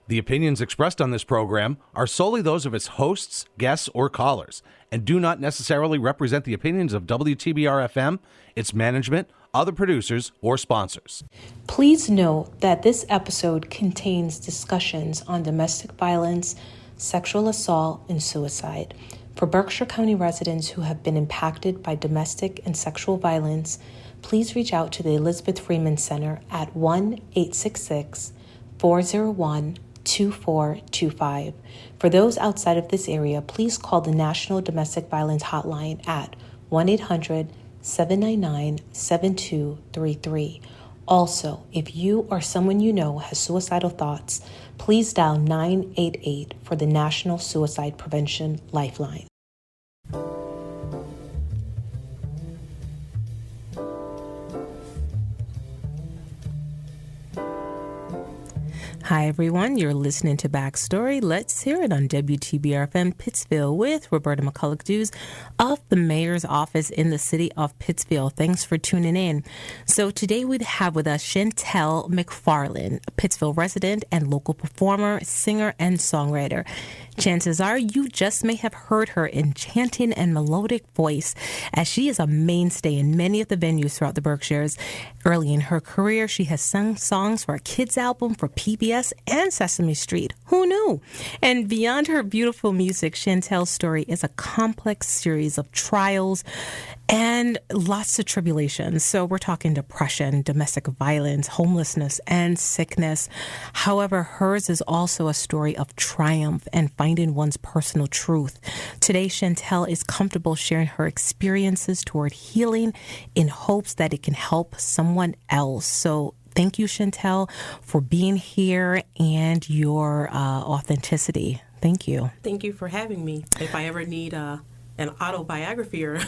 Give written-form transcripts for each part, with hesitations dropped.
The opinions expressed on this program are solely those of its hosts, guests, or callers, and do not necessarily represent the opinions of WTBR-FM, its management, other producers, or sponsors. Please note that this episode contains discussions on domestic violence, sexual assault, and suicide. For Berkshire County residents who have been impacted by domestic and sexual violence, please reach out to the Elizabeth Freeman Center at 1-866-401-2425. For those outside of this area, please call the National Domestic Violence Hotline at 1-800-799-7233. Also, if you or someone you know has suicidal thoughts, please dial 988 for the National Suicide Prevention Lifeline. Hi, everyone. You're listening to Backstory. Let's hear it on WTBR-FM Pittsfield with Roberta McCulloch-Dews of the Mayor's Office in the city of Pittsfield. Thanks for tuning in. So today we have with us Chantell McFarland, a Pittsfield resident and local performer, singer, and songwriter. Chances are you just may have heard her enchanting and melodic voice, as she is a mainstay in many of the venues throughout the Berkshires. Early in her career, she has sung songs for a kids album for PBS and Sesame Street. Who knew? And beyond her beautiful music, Chantell's story is a complex series of trials and lots of tribulations. So we're talking depression, domestic violence, homelessness, and sickness. However, hers is also a story of triumph and finding one's personal truth. Today, Chantell is comfortable sharing her experiences toward healing in hopes that it can help someone else. So thank you, Chantell, for being here and your authenticity. Thank you. Thank you for having me. If I ever need an autobiography or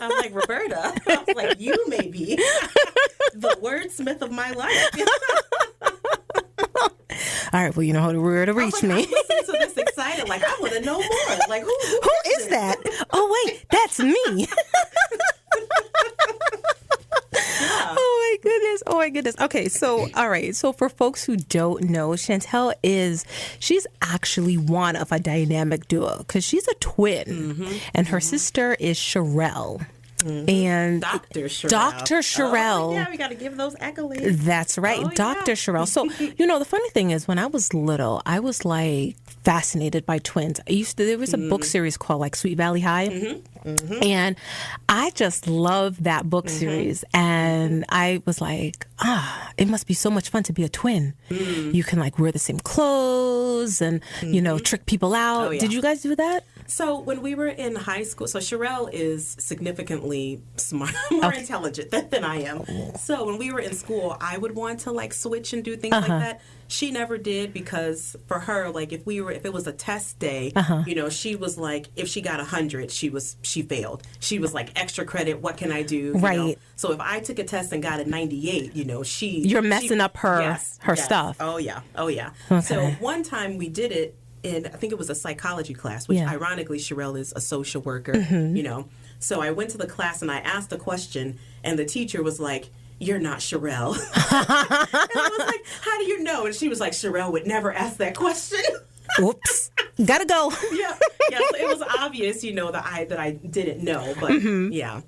I'm like, Roberta, I was like, you may be the wordsmith of my life. All right, well, you know where to reach me. I'm listening to this excited, like, I want to know more. Like, who is that? Oh, wait, that's me. Yeah. Oh my goodness. Okay, so all right. So for folks who don't know, Chantell she's actually one of a dynamic duo because she's a twin, and her sister is Sherelle. And Dr. Sherelle. Dr. Sherelle. Oh, yeah, we got to give those accolades. That's right. Oh, Dr. Yeah. Sherelle. So, the funny thing is when I was little, I was like fascinated by twins. There was a book series called like Sweet Valley High. And I just loved that book series. And I was like, it must be so much fun to be a twin. You can like wear the same clothes and, trick people out. Oh, yeah. Did you guys do that? So when we were in high school, so Sherelle is significantly more intelligent than I am. So when we were in school, I would want to like switch and do things like that. She never did because for her, like if it was a test day, she was like, if she got 100, she failed. She was like extra credit. What can I do? Right. You know? So if I took a test and got a 98, you're messing up her stuff. Oh yeah. Okay. So one time we did it. And I think it was a psychology class, which ironically, Sherelle is a social worker, So I went to the class and I asked a question, and the teacher was like, "You're not Sherelle." And I was like, "How do you know?" And she was like, "Sherelle would never ask that question." Whoops. Gotta go. Yeah. So it was obvious, that I didn't know, but yeah.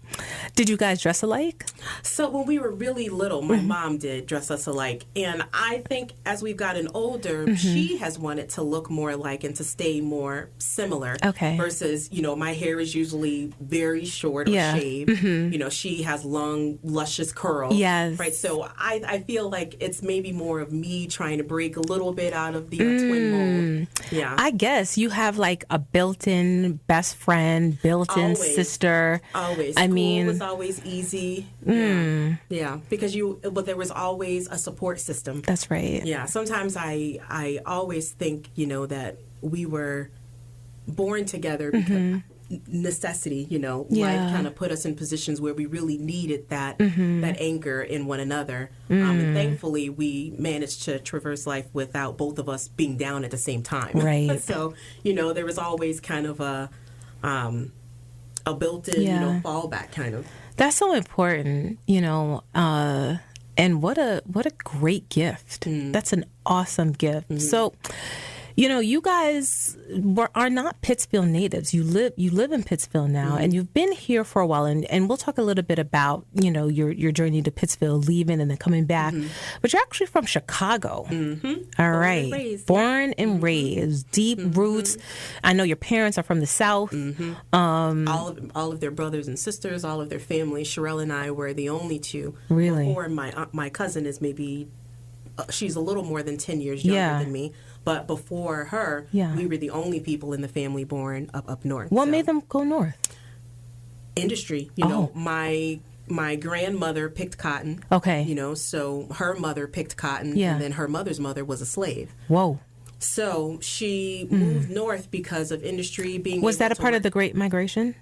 Did you guys dress alike? So when we were really little, my mom did dress us alike. And I think as we've gotten older, she has wanted to look more alike and to stay more similar. Okay. Versus, my hair is usually very short or shaved. She has long, luscious curls. Yes. Right. So I feel like it's maybe more of me trying to break a little bit out of the twin mold. Yeah. I guess you have like a built-in best friend, built-in sister. Always. School was always easy. Yeah. Because there was always a support system. That's right. Yeah. Sometimes I always think, that we were born together because necessity, life kind of put us in positions where we really needed that anchor in one another. And thankfully, we managed to traverse life without both of us being down at the same time. Right. So, there was always kind of a built-in, fallback kind of. That's so important, And what a great gift. That's an awesome gift. So, you guys are not Pittsfield natives. You live in Pittsfield now, and you've been here for a while. And we'll talk a little bit about your journey to Pittsfield, leaving and then coming back. But you're actually from Chicago. All right, born and raised, deep roots. I know your parents are from the South. All of their brothers and sisters, all of their family. Sherelle and I were the only two. Really? Or my cousin is maybe she's a little more than 10 years younger than me. But before her, we were the only people in the family born up north. What made them go north? Industry. You know, my grandmother picked cotton. Okay. So her mother picked cotton, and then her mother's mother was a slave. Whoa. So she moved north because of industry being. Was that a part of the Great Migration?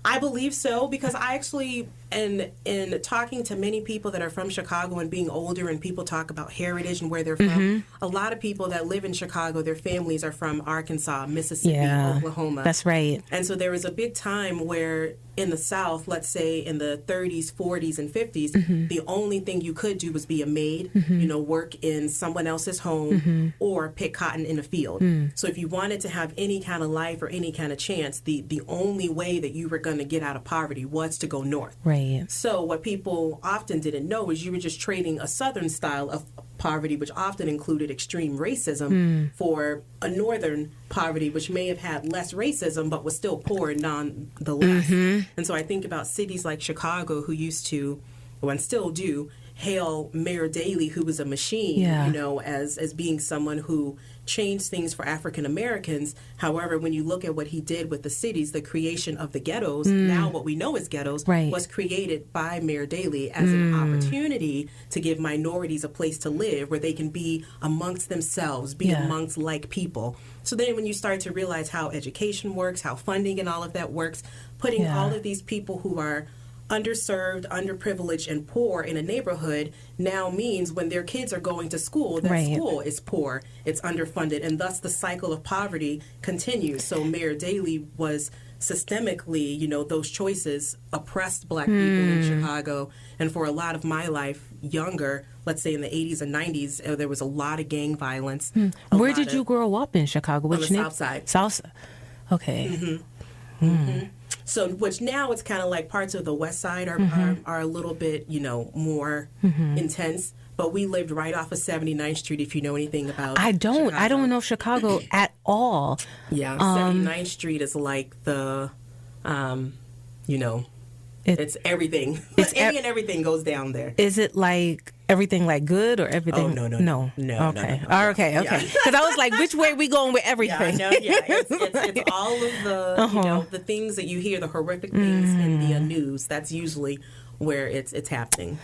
I believe so, because I actually, in talking to many people that are from Chicago and being older, and people talk about heritage and where they're from, a lot of people that live in Chicago, their families are from Arkansas, Mississippi, Oklahoma. That's right. And so there was a big time where in the South, let's say in the 30s, 40s, and 50s, the only thing you could do was be a maid, work in someone else's home or pick cotton in a field. So if you wanted to have any kind of life or any kind of chance, the only way that you were going to get out of poverty was to go north. Right. So what people often didn't know is you were just trading a Southern style of poverty, which often included extreme racism, for a Northern poverty, which may have had less racism, but was still poor nonetheless. And so I think about cities like Chicago, who used to, and still do, hail Mayor Daley, who was a machine, as being someone who changed things for African Americans. However, when you look at what he did with the cities, the creation of the ghettos, now what we know as ghettos, was created by Mayor Daley as an opportunity to give minorities a place to live where they can be amongst themselves, be amongst like people. So then when you start to realize how education works, how funding and all of that works, putting all of these people who are underserved, underprivileged, and poor in a neighborhood now means when their kids are going to school, that school is poor, it's underfunded, and thus the cycle of poverty continues. So Mayor Daley was systemically, those choices oppressed black people in Chicago. And for a lot of my life, younger, let's say in the 80s and 90s, there was a lot of gang violence. Where did you grow up in Chicago? On the South Side. South. Okay. So, which now it's kind of like parts of the West Side are a little bit, more intense. But we lived right off of 79th Street, if you know anything about I don't. Chicago. I don't know Chicago at all. Yeah, 79th Street is like the, it's everything. It's any and everything goes down there. Is it like everything like good or everything? Oh, no. Okay. No. Okay. Because I was like, which way are we going with everything? It's all of the, the things that you hear, the horrific things in the news. That's usually where it's happening.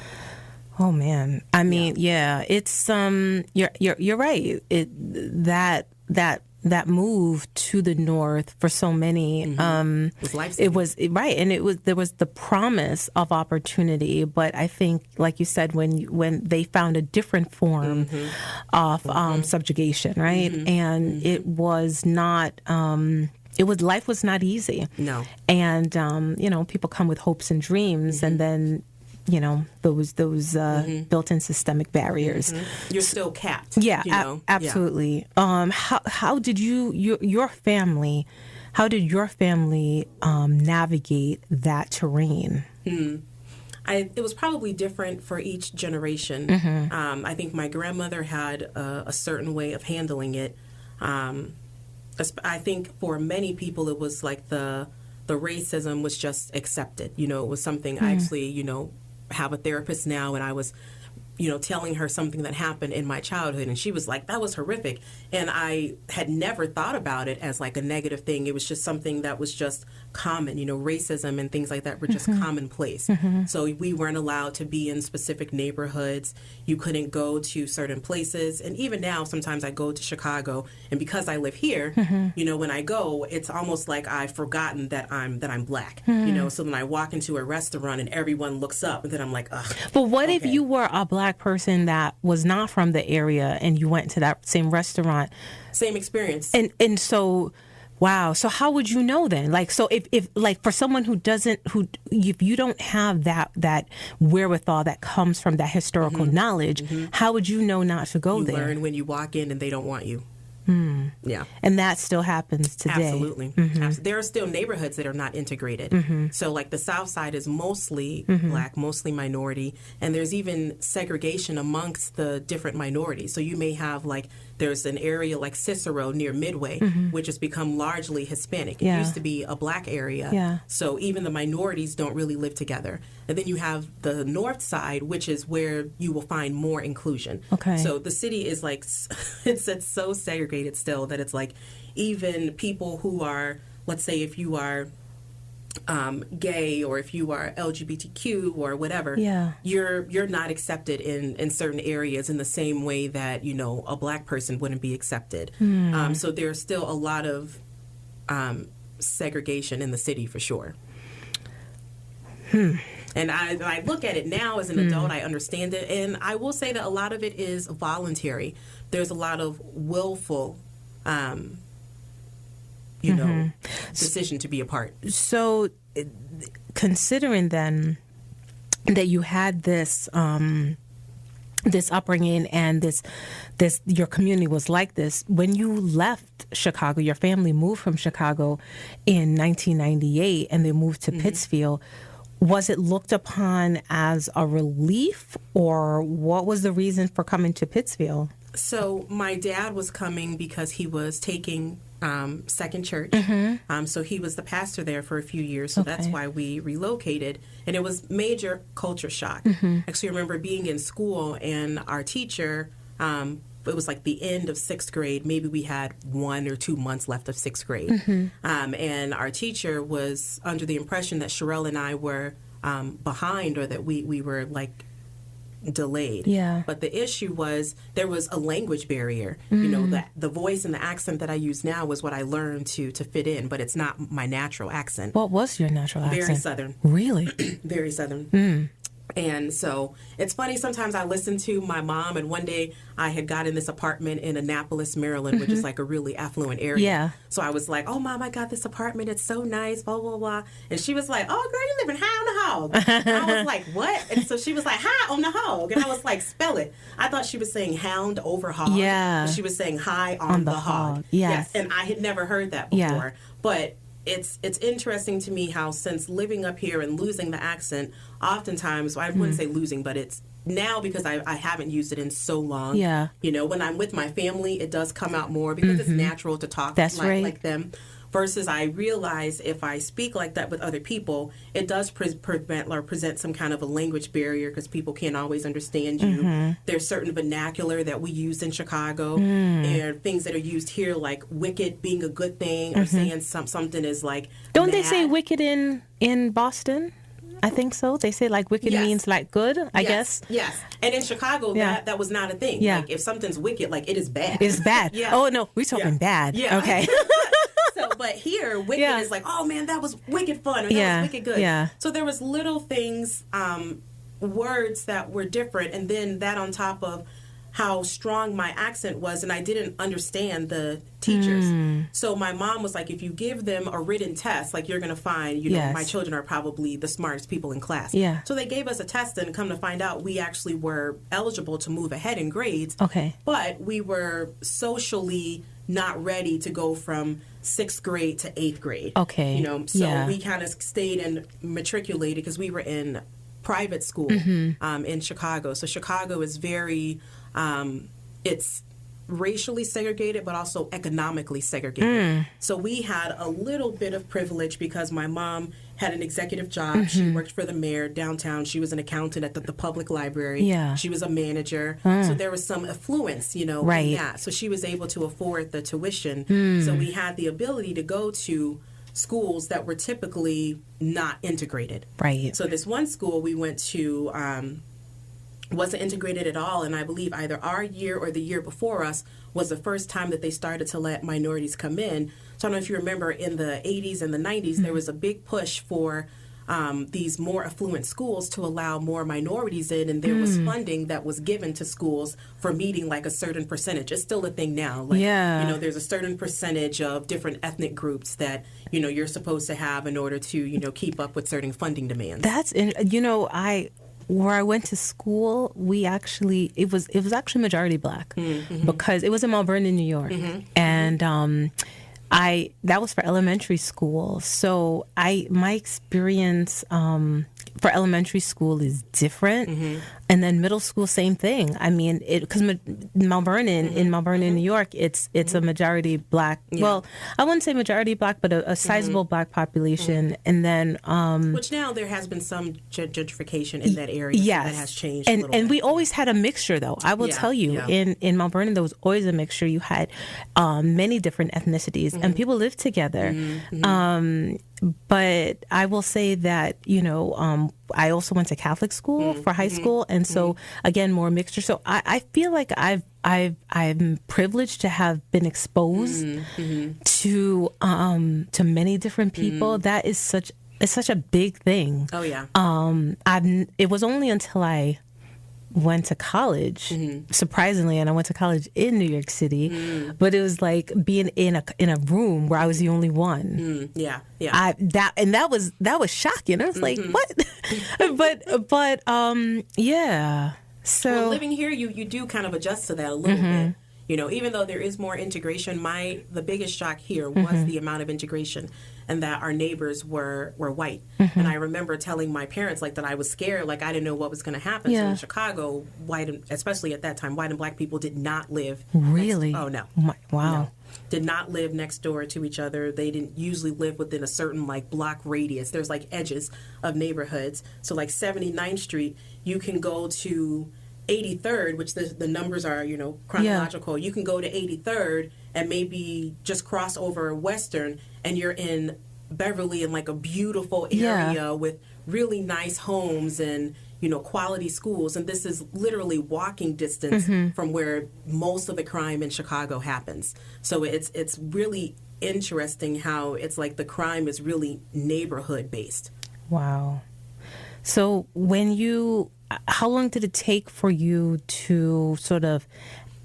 Oh man, I mean, it's you're right. That move to the north for so many, it was right, and there was the promise of opportunity. But I think, like you said, when they found a different form of subjugation, right, and it was not. Life was not easy. No, and people come with hopes and dreams, and then. Those built-in systemic barriers. You're still capped. Yeah, absolutely. Yeah. How did your family navigate that terrain? It was probably different for each generation. I think my grandmother had a certain way of handling it. I think for many people it was like the racism was just accepted. It was something I actually, have a therapist now, and I was, telling her something that happened in my childhood, and she was like, that was horrific. And I had never thought about it as like a negative thing. It was just something that was just common, racism and things like that were just commonplace. So we weren't allowed to be in specific neighborhoods. You couldn't go to certain places. And even now, sometimes I go to Chicago, and because I live here, when I go, it's almost like I've forgotten that I'm black. So then I walk into a restaurant and everyone looks up, and then I'm like, ugh. But what if you were a black person that was not from the area and you went to that same restaurant? Same experience. And so Wow. So how would you know then? Like, so if like for someone if you don't have that wherewithal that comes from that historical knowledge, how would you know not to go there? You learn when you walk in and they don't want you. Yeah. And that still happens today. Absolutely. There are still neighborhoods that are not integrated. So like the South Side is mostly Black, mostly minority, and there's even segregation amongst the different minorities. So you may have like, there's an area like Cicero near Midway, which has become largely Hispanic. It used to be a Black area. Yeah. So even the minorities don't really live together. And then you have the North Side, which is where you will find more inclusion. Okay. So the city is like, it's so segregated still that it's like even people who are, let's say if you are gay or if you are LGBTQ or whatever, you're not accepted in certain areas in the same way that, you know, a Black person wouldn't be accepted. So there's still a lot of segregation in the city for sure. And I look at it now as an adult, I understand it. And I will say that a lot of it is voluntary. There's a lot of willful, decision to be a part. So considering then that you had this this upbringing and this your community was like this, when you left Chicago, your family moved from Chicago in 1998 and they moved to Pittsfield. Was it looked upon as a relief, or what was the reason for coming to Pittsfield? So my dad was coming because he was taking Second Church. So he was the pastor there for a few years. So that's why we relocated. And it was major culture shock. Actually, I remember being in school and our teacher, it was like the end of 6th grade. Maybe we had 1 or 2 months left of 6th grade. And our teacher was under the impression that Sherelle and I were behind, or that we were like delayed. But the issue was there was a language barrier. You know, the voice and the accent that I use now was what I learned to fit in, but it's not my natural accent. What was your natural accent? Very Southern. Really? Very Southern. And so it's funny, sometimes I listen to my mom, and one day I had got in this apartment in Annapolis, Maryland, which is like a really affluent area. So I was like, oh, Mom, I got this apartment. It's so nice, blah, blah, blah. And she was like, oh, girl, you living high on the hog. And I was like, what? And so she was like, high on the hog. And I was like, spell it. I thought she was saying hound over hog. But she was saying high on the hog. Yes. And I had never heard that before. But it's interesting to me how, since living up here and losing the accent, oftentimes, I wouldn't say losing, but it's now because I haven't used it in so long. You know, when I'm with my family, it does come out more because it's natural to talk like them. Versus I realize if I speak like that with other people, it does prevent or present some kind of a language barrier because people can't always understand you. There's certain vernacular that we use in Chicago and things that are used here, like wicked being a good thing, or saying something is like Don't mad. they say wicked in Boston? I think so. They say like wicked means like good, I guess. Yes. And in Chicago, that was not a thing. Like if something's wicked, like it is bad. It's bad. Oh, no, we're talking bad. Okay. So, but here, wicked is like, oh man, that was wicked fun, or that was wicked good. So there was little things, words that were different, and then that on top of how strong my accent was, and I didn't understand the teachers. So my mom was like, if you give them a written test, like you're going to find, you know, my children are probably the smartest people in class. So they gave us a test, and come to find out, we actually were eligible to move ahead in grades. But we were socially not ready to go from 6th grade to 8th grade. You know, so we kind of stayed and matriculated because we were in private school in Chicago. So Chicago is very, it's racially segregated, but also economically segregated. So we had a little bit of privilege because my mom had an executive job. She worked for the mayor downtown. She was an accountant at the public library. She was a manager. So there was some affluence, you know, in that. So she was able to afford the tuition. So we had the ability to go to schools that were typically not integrated. So this one school we went to wasn't integrated at all, and I believe either our year or the year before us was the first time that they started to let minorities come in. So I don't know if you remember, in the 80s and the 90s, there was a big push for these more affluent schools to allow more minorities in, and there was funding that was given to schools for meeting like a certain percentage. It's still a thing now. Like, there's a certain percentage of different ethnic groups that, you're supposed to have in order to, keep up with certain funding demands. Where I went to school, it was actually majority black because it was in Mount Vernon, New York, and that was for elementary school. So my experience for elementary school is different, and then middle school, same thing. I mean, because Mount Vernon in Mount Vernon, New York, it's a majority black. Yeah. Well, I wouldn't say majority black, but a sizable black population, and then which now there has been some gentrification in that area. Yes, so that has changed. And we always had a mixture, though. I will tell you, in Mount Vernon, there was always a mixture. You had many different ethnicities, and people lived together. But I will say that, I also went to Catholic school for high school. And so, again, more mixture. So I feel like I'm privileged to have been exposed to many different people. That is such a big thing. Oh, yeah. It was only until I went to college, surprisingly, and I went to college in New York City, but it was like being in a room where I was the only one. Yeah. That was shocking. I was like, what? but yeah. So living here, you do kind of adjust to that a little bit. Even though there is more integration, the biggest shock here was the amount of integration, and that our neighbors were white. And I remember telling my parents that I was scared, I didn't know what was going to happen. So in Chicago, especially at that time, white and black people did not live. Really? Oh no! Wow. No. Did not live next door to each other. They didn't usually live within a certain block radius. There's edges of neighborhoods. So 79th Street, you can go to 83rd, which the numbers are, chronological. You can go to 83rd and maybe just cross over Western, and you're in Beverly in a beautiful area with really nice homes and, quality schools. And this is literally walking distance from where most of the crime in Chicago happens. So it's really interesting how it's the crime is really neighborhood based. Wow. So how long did it take for you to sort of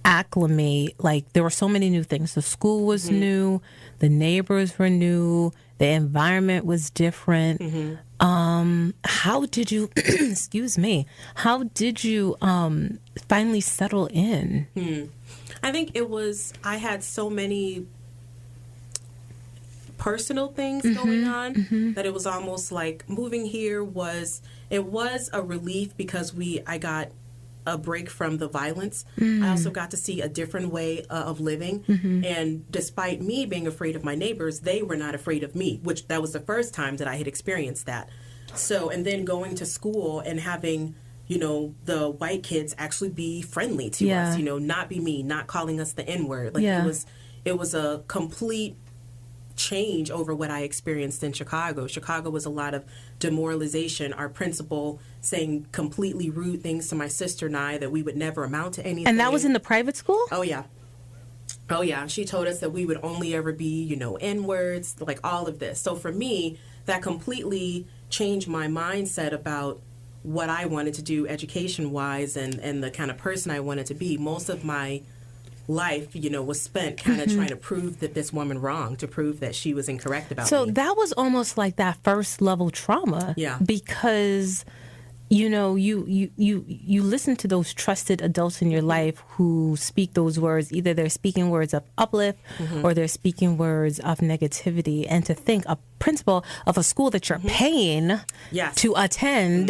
acclimate? There were so many new things. The school was new, the neighbors were new, the environment was different. How did you, excuse me, how did you finally settle in? I think I had so many personal things going on that it was almost moving here was a relief because I got a break from the violence. I also got to see a different way of living. And despite me being afraid of my neighbors, they were not afraid of me, which that was the first time that I had experienced that. So, and then going to school and having, the white kids actually be friendly to us, not be mean, not calling us the N-word. It was a complete change over what I experienced in Chicago. Chicago was a lot of demoralization. Our principal saying completely rude things to my sister and I that we would never amount to anything. And that was in the private school? Oh, yeah. She told us that we would only ever be, N-words, all of this. So for me, that completely changed my mindset about what I wanted to do education-wise and the kind of person I wanted to be. Most of my life, was spent kind of trying to prove that this woman wrong, to prove that she was incorrect about me. So that was almost like that first level trauma. Yeah. Because, you listen to those trusted adults in your life who speak those words. Either they're speaking words of uplift or they're speaking words of negativity. And to think a principal of a school that you're paying to attend.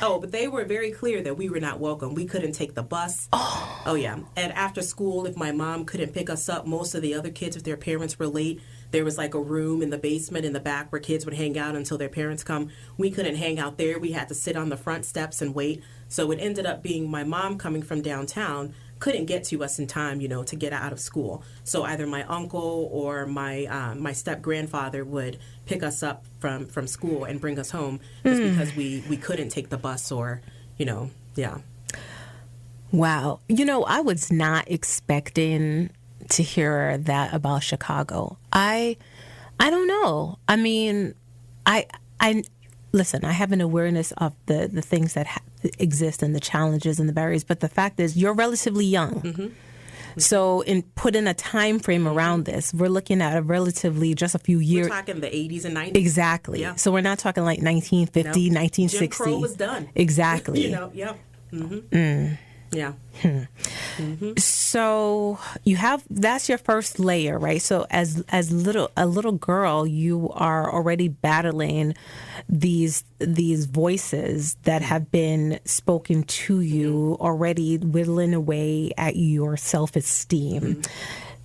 Oh, but they were very clear that we were not welcome. We couldn't take the bus. Oh, yeah. And after school, if my mom couldn't pick us up, most of the other kids, if their parents were late, there was a room in the basement in the back where kids would hang out until their parents come. We couldn't hang out there. We had to sit on the front steps and wait. So it ended up being my mom coming from downtown couldn't get to us in time, to get out of school. So either my uncle or my step-grandfather would pick us up from school and bring us home just because we couldn't take the bus or, Wow. I was not expecting to hear that about Chicago. I don't know. I mean, I listen, I have an awareness of the things that exist and the challenges and the barriers, but the fact is you're relatively young. Mm-hmm. So put in a time frame around this, we're looking at a relatively just a few years. We're talking the 80s and 90s. Exactly. Yeah. So we're not talking like 1950, no. 1960. Jim Crow was done. Exactly. Yeah. Mm-hmm. Yeah. Mm-hmm. So that's your first layer, right? So as a little girl, you are already battling these voices that have been spoken to you, already whittling away at your self-esteem. Mm-hmm.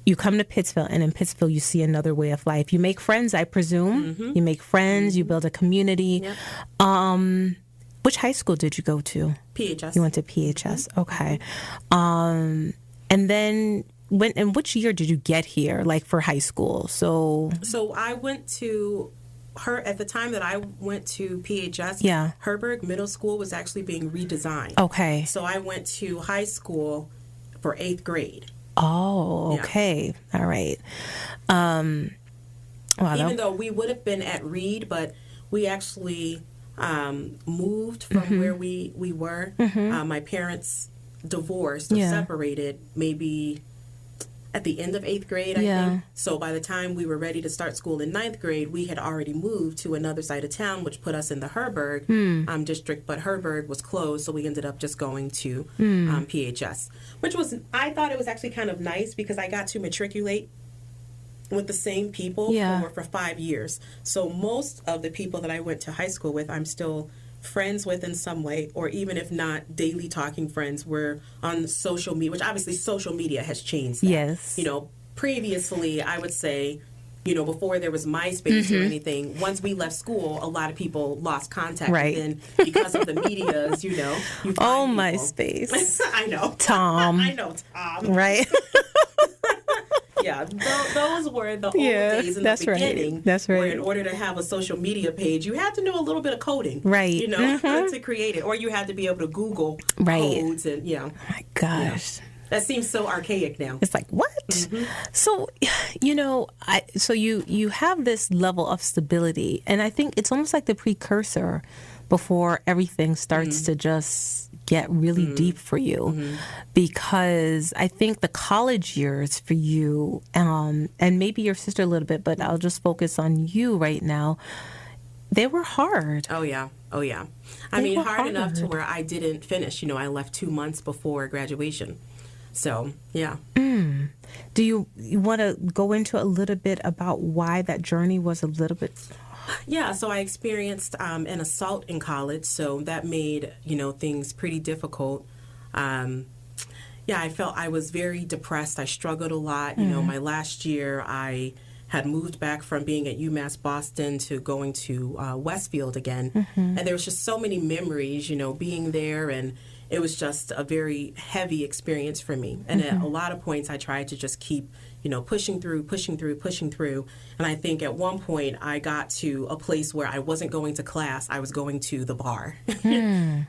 You come to Pittsfield, and in Pittsfield, you see another way of life. You make friends, I presume. Mm-hmm. You make friends. You build a community. Yep. Which high school did you go to? PHS. You went to PHS. Mm-hmm. Okay. And then which year did you get here, like for high school? So I went to at the time that I went to PHS, Herberg Middle School was actually being redesigned. Okay. So I went to high school for 8th grade. Oh, okay. Yeah. All right. Even though we would have been at Reed, but we actually moved from where we were. Mm-hmm. My parents divorced or separated maybe at the end of 8th grade, I think. So by the time we were ready to start school in 9th grade, we had already moved to another side of town, which put us in the Herberg district. But Herberg was closed, so we ended up just going to PHS, which I thought it was actually kind of nice because I got to matriculate with the same people for 5 years. So most of the people that I went to high school with, I'm still friends with in some way, or even if not daily talking friends, we're on social media, which obviously social media has changed that. Yes. Previously, I would say, before there was MySpace or anything, once we left school, a lot of people lost contact. Right. And then because of the medias, you find MySpace. I know. Tom. I know Tom. Right. Yeah, those were the old days in the beginning. Right. That's right. Where in order to have a social media page, you had to know a little bit of coding. Right. To create it. Or you had to be able to Google codes and, Oh my gosh. Yeah. That seems so archaic now. It's like, what? Mm-hmm. So, you have this level of stability, and I think it's almost like the precursor before everything starts to just get really deep for you, because I think the college years for you, and maybe your sister a little bit, but I'll just focus on you right now, they were hard. Oh, yeah. I mean, hard enough to where I didn't finish. I left 2 months before graduation. So, yeah. Do you want to go into a little bit about why that journey was a little bit... Yeah, so I experienced an assault in college, so that made, things pretty difficult. I felt I was very depressed. I struggled a lot. My last year, I had moved back from being at UMass Boston to going to Westfield again. And there was just so many memories, being there, and it was just a very heavy experience for me. And at a lot of points, I tried to just keep, pushing through. And I think at one point, I got to a place where I wasn't going to class. I was going to the bar.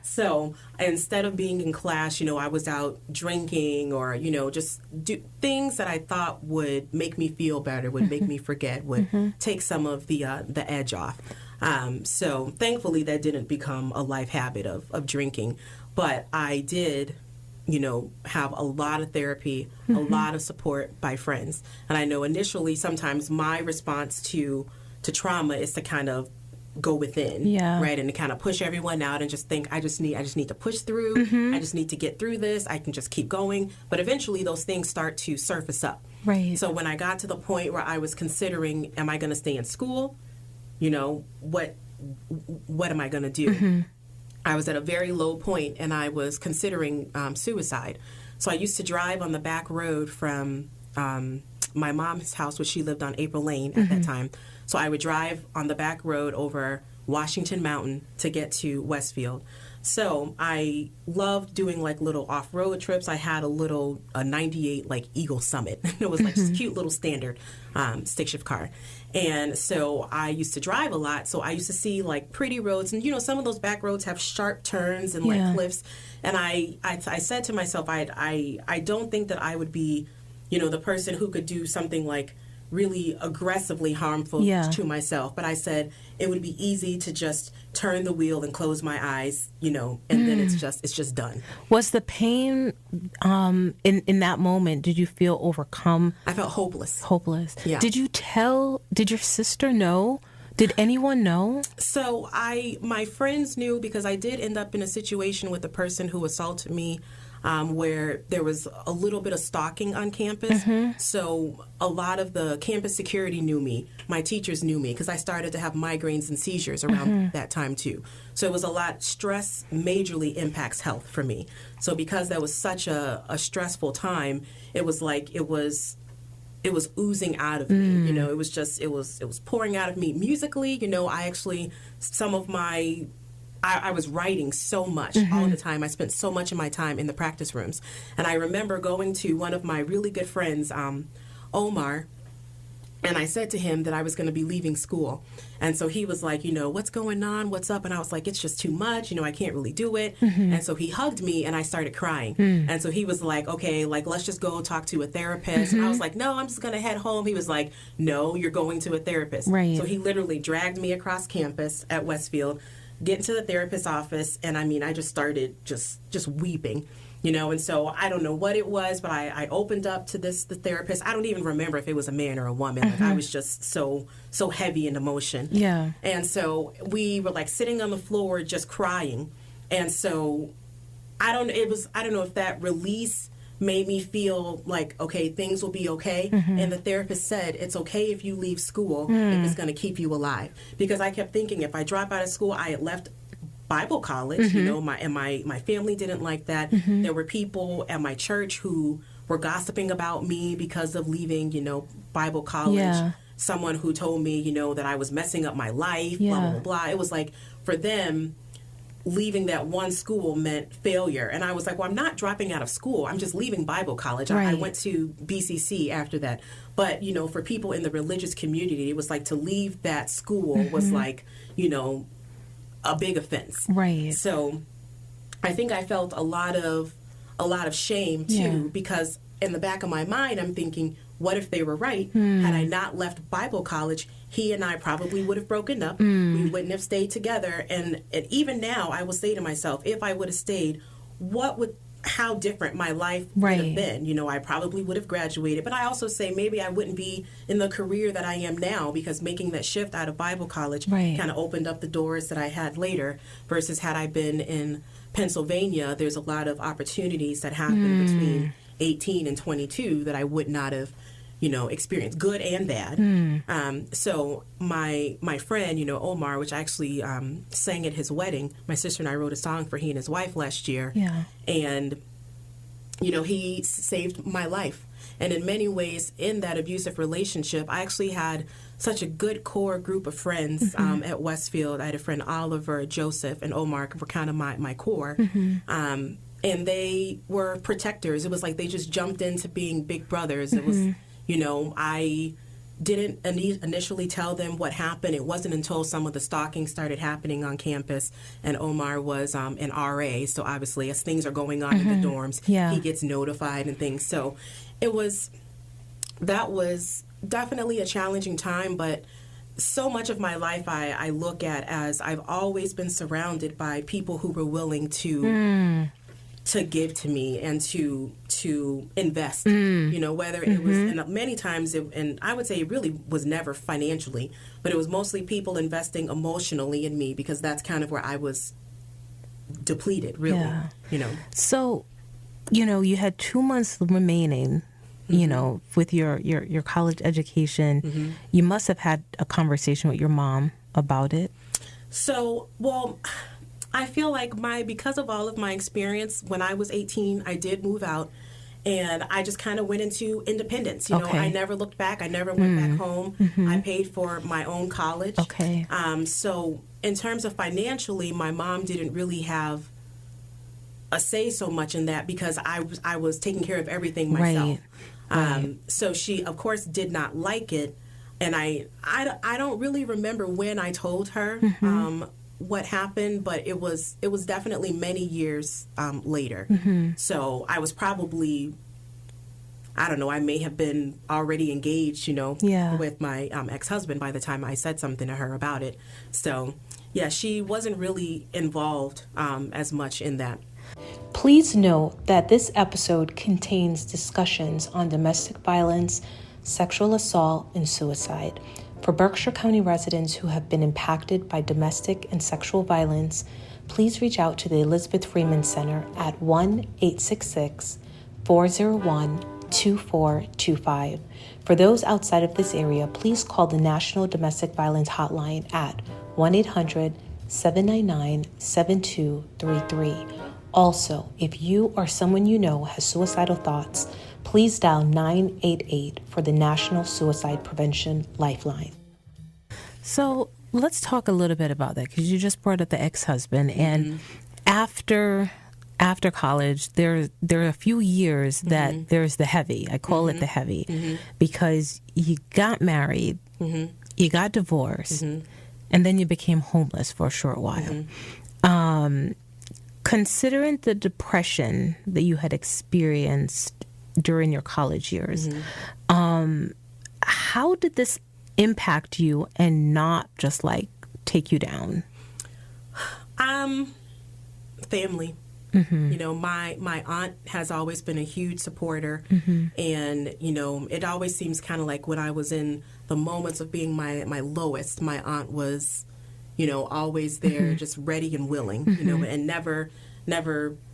So instead of being in class, I was out drinking or, just do things that I thought would make me feel better, would make me forget, would take some of the edge off. So thankfully, that didn't become a life habit of drinking. But I did, have a lot of therapy, a lot of support by friends. And I know initially sometimes my response to trauma is to kind of go within, right? And to kind of push everyone out and just think, I just need to push through. I just need to get through this. I can just keep going. But eventually those things start to surface up. Right. So when I got to the point where I was considering, am I going to stay in school? What am I going to do? I was at a very low point, and I was considering suicide. So I used to drive on the back road from my mom's house, which she lived on April Lane at that time. So I would drive on the back road over Washington Mountain to get to Westfield. So I loved doing like little off-road trips. I had a 98 like Eagle Summit. It was like this cute little standard stick shift car. And so I used to drive a lot. So I used to see like pretty roads. And, some of those back roads have sharp turns and like cliffs. And I said to myself, I don't think that I would be, the person who could do something like really aggressively harmful to myself. But I said it would be easy to just turn the wheel and close my eyes, and then it's just done. Was the pain in that moment, did you feel overcome? I felt hopeless. Hopeless. Yeah. Did your sister know? Did anyone know? So my friends knew, because I did end up in a situation with a person who assaulted me, where there was a little bit of stalking on campus. So a lot of the campus security knew me. My teachers knew me because I started to have migraines and seizures around that time too. So it was a lot. Stress majorly impacts health for me. So because that was such a stressful time, it was like it was oozing out of me. It was pouring out of me musically. I actually, I was writing so much all the time. I spent so much of my time in the practice rooms. And I remember going to one of my really good friends, Omar, and I said to him that I was going to be leaving school. And so he was like, what's going on? What's up? And I was like, it's just too much. I can't really do it. And so he hugged me and I started crying. And so he was like, okay, let's just go talk to a therapist. And I was like, no, I'm just going to head home. He was like, no, you're going to a therapist. Right. So he literally dragged me across campus at Westfield, get into the therapist's office. And I just started just weeping. And so I don't know what it was, but I opened up to the therapist. I don't even remember if it was a man or a woman. I was just so heavy in emotion. Yeah. And so we were sitting on the floor just crying. And so I don't know if that release made me feel like, okay, things will be okay. And the therapist said, it's okay if you leave school if it's going to keep you alive. Because I kept thinking, if I drop out of school, I had left Bible college, my family didn't like that. There were people at my church who were gossiping about me because of leaving, Bible college. Yeah. Someone who told me, that I was messing up my life, blah, blah, blah, blah. It was like, for them, leaving that one school meant failure. And I was like, well, I'm not dropping out of school. I'm just leaving Bible college. Right. I went to BCC after that. But, for people in the religious community, it was like to leave that school was like, a big offense. Right. So I think I felt a lot of shame too, because in the back of my mind I'm thinking, what if they were right? Had I not left Bible college, he and I probably would have broken up. We wouldn't have stayed together. And even now I will say to myself, if I would have stayed, how different my life would have been. I probably would have graduated. But I also say maybe I wouldn't be in the career that I am now, because making that shift out of Bible college kind of opened up the doors that I had later, versus had I been in Pennsylvania, there's a lot of opportunities that happen between 18 and 22 that I would not have experienced, good and bad. So my friend, Omar, which I actually sang at his wedding, my sister and I wrote a song for he and his wife last year. Yeah. And, he saved my life. And in many ways, in that abusive relationship, I actually had such a good core group of friends at Westfield. I had a friend, Oliver, Joseph, and Omar were kind of my core. And they were protectors. It was like they just jumped into being big brothers. It was... I didn't initially tell them what happened. It wasn't until some of the stalking started happening on campus, and Omar was an RA, so obviously as things are going on in the dorms, he gets notified and things. So that was definitely a challenging time, but so much of my life I look at as I've always been surrounded by people who were willing to give to me and to invest, whether it was, and many times, and I would say it really was never financially, but it was mostly people investing emotionally in me, because that's kind of where I was depleted, really, So, you had 2 months remaining, with your college education. You must have had a conversation with your mom about it. So, well... I feel like because of all of my experience, when I was 18, I did move out, and I just kind of went into independence. I never looked back. I never went back home. I paid for my own college. Okay. So in terms of financially, my mom didn't really have a say so much in that, because I was taking care of everything myself. Right. So she, of course, did not like it, and I don't really remember when I told her what happened, but it was definitely many years later. So I was probably I don't know, I may have been already engaged, Yeah. with my ex-husband by the time I said something to her about it. So, yeah, she wasn't really involved as much in that. Please note that this episode contains discussions on domestic violence, sexual assault, and suicide. For Berkshire County residents who have been impacted by domestic and sexual violence, please reach out to the Elizabeth Freeman Center at 1-866-401-2425. For those outside of this area, please call the National Domestic Violence Hotline at 1-800-799-7233. Also, if you or someone you know has suicidal thoughts, please dial 988 for the National Suicide Prevention Lifeline. So let's talk a little bit about that, because you just brought up the ex-husband, and after college, there are a few years that there's the heavy. I call it the heavy, because you got married, you got divorced, and then you became homeless for a short while. Considering the depression that you had experienced during your college years, how did this impact you and not just like take you down? Family. My aunt has always been a huge supporter, and it always seems kind of like when I was in the moments of being my lowest, my aunt was always there, just ready and willing, and never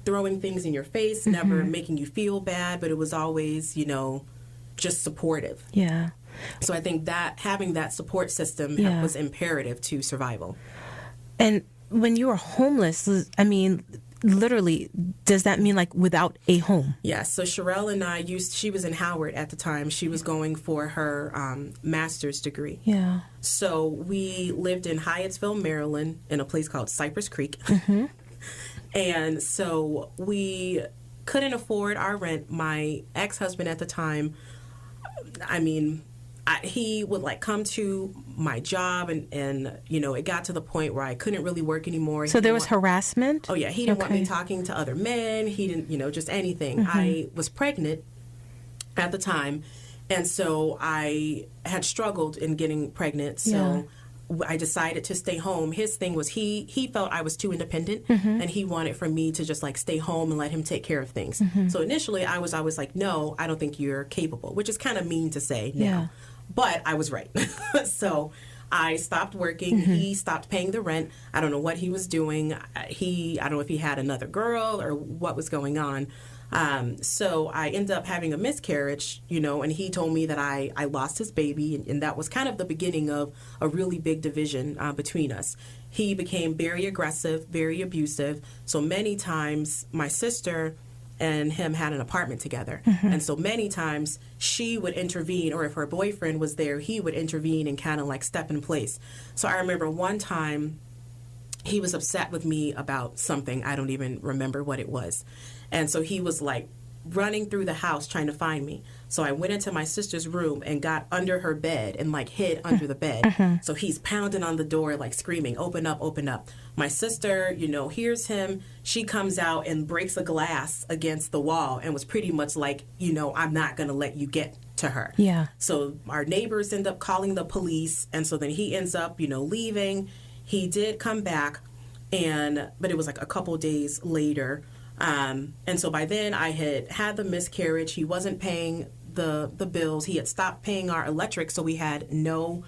throwing things in your face, never making you feel bad, but it was always, just supportive. Yeah. So I think that having that support system was imperative to survival. And when you were homeless, I mean, literally, does that mean like without a home? Yes. So Sherelle and I she was in Howard at the time. She was going for her master's degree. Yeah. So we lived in Hyattsville, Maryland, in a place called Cypress Creek. And so we couldn't afford our rent. My ex-husband at the time, he would like come to my job and it got to the point where I couldn't really work anymore. So there was harassment? Oh, yeah. He didn't want me talking to other men. He didn't, just anything. I was pregnant at the time, and so I had struggled in getting pregnant. So I decided to stay home. His thing was he felt I was too independent, and he wanted for me to just like stay home and let him take care of things. So initially I was like, no, I don't think you're capable, which is kind of mean to say now. Yeah. But I was right. So I stopped working. He stopped paying the rent. I don't know what he was doing. I don't know if he had another girl or what was going on. So I ended up having a miscarriage, and he told me that I lost his baby, and that was kind of the beginning of a really big division between us. He became very aggressive, very abusive. So many times my sister and him had an apartment together. And so many times she would intervene, or if her boyfriend was there, he would intervene and kind of like step in place. So I remember one time he was upset with me about something. I don't even remember what it was. And so he was like running through the house trying to find me. So I went into my sister's room and got under her bed and like hid under the bed. So he's pounding on the door like screaming, open up, open up. My sister, hears him. She comes out and breaks a glass against the wall and was pretty much like, I'm not going to let you get to her. Yeah. So our neighbors end up calling the police. And so then he ends up, leaving. He did come back, but it was like a couple days later. And so by then I had the miscarriage. He wasn't paying the bills. He had stopped paying our electric, so we had no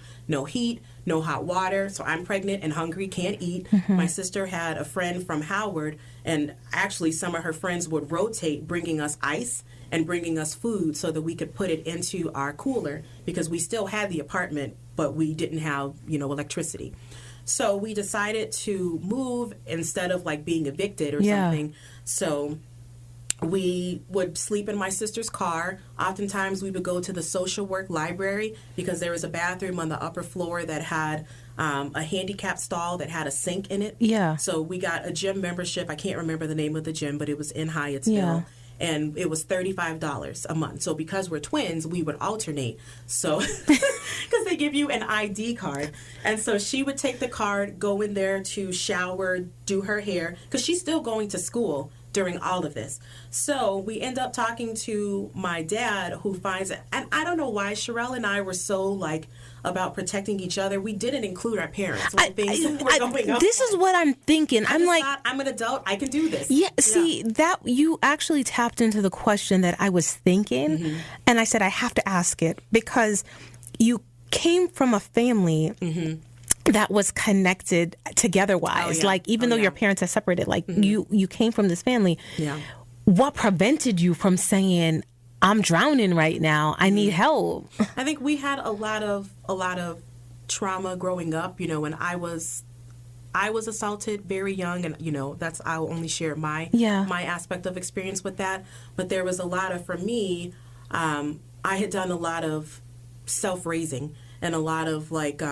heat, no hot water. So I'm pregnant and hungry, can't eat. My sister had a friend from Howard, and actually some of her friends would rotate bringing us ice and bringing us food so that we could put it into our cooler, because we still had the apartment, but we didn't have, electricity. So we decided to move instead of like being evicted or something. So we would sleep in my sister's car. Oftentimes we would go to the social work library, because there was a bathroom on the upper floor that had a handicap stall that had a sink in it. Yeah. So we got a gym membership. I can't remember the name of the gym, but it was in Hyattsville. Yeah. And it was $35 a month. So because we're twins, we would alternate. So because they give you an ID card. And so she would take the card, go in there to shower, do her hair, because she's still going to school during all of this. So we end up talking to my dad, who finds it. And I don't know why Sherelle and I were so like about protecting each other. We didn't include our parents when things were going on. This is what I'm thinking. I'm like, I'm an adult. I can do this. Yeah, see, that you actually tapped into the question that I was thinking. And I said, I have to ask it because you came from a family that was connected together wise. Like, even though your parents are separated, like you came from this family. Yeah. What prevented you from saying, I'm drowning right now, I need help? I think we had a lot of trauma growing up, you know, when I was assaulted very young, and you know, I'll only share my aspect of experience with that. But there was a lot of, for me, I had done a lot of self-raising and a lot of like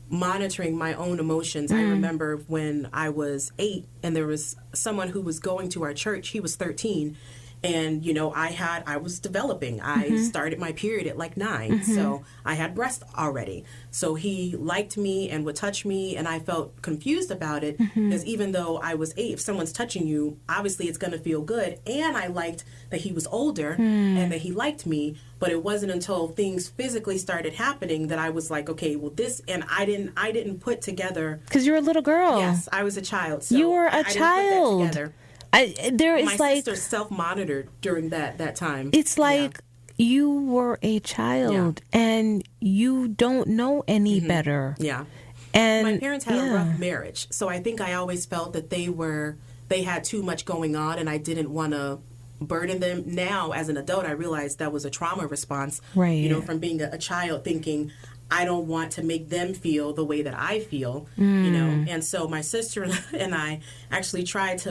monitoring my own emotions. I remember when I was 8 and there was someone who was going to our church. He was 13. And, you know, I was developing. I started my period at like 9. So I had breasts already. So he liked me and would touch me. And I felt confused about it because even though I was 8, if someone's touching you, obviously it's going to feel good. And I liked that he was older and that he liked me. But it wasn't until things physically started happening that I was like, okay, well, this, and I didn't put together. Because you're a little girl. Yes, I was a child. So you were a I child. didn't put that together. My sister self-monitored during that time. It's like you were a child and you don't know any better. Yeah. And my parents had a rough marriage, so I think I always felt that they had too much going on, and I didn't want to burden them. Now, as an adult, I realized that was a trauma response. Right. You know, from being a child, thinking, I don't want to make them feel the way that I feel, you know. And so my sister and I actually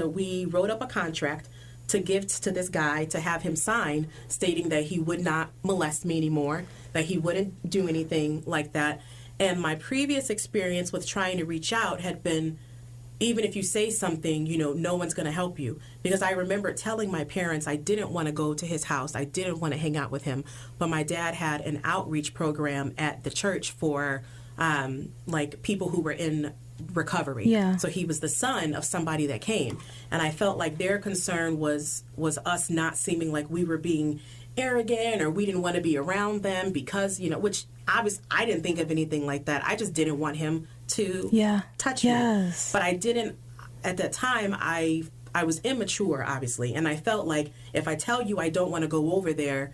we wrote up a contract to give to this guy to have him sign, stating that he would not molest me anymore, that he wouldn't do anything like that. And my previous experience with trying to reach out had been, even if you say something, you know, no one's going to help you. Because I remember telling my parents I didn't want to go to his house. I didn't want to hang out with him. But my dad had an outreach program at the church for like people who were in recovery. Yeah. So he was the son of somebody that came. And I felt like their concern was us not seeming like we were being arrogant or we didn't want to be around them because, you know, which I didn't think of anything like that. I just didn't want him to touch me. But I didn't, at that time, I was immature, obviously, and I felt like if I tell you I don't want to go over there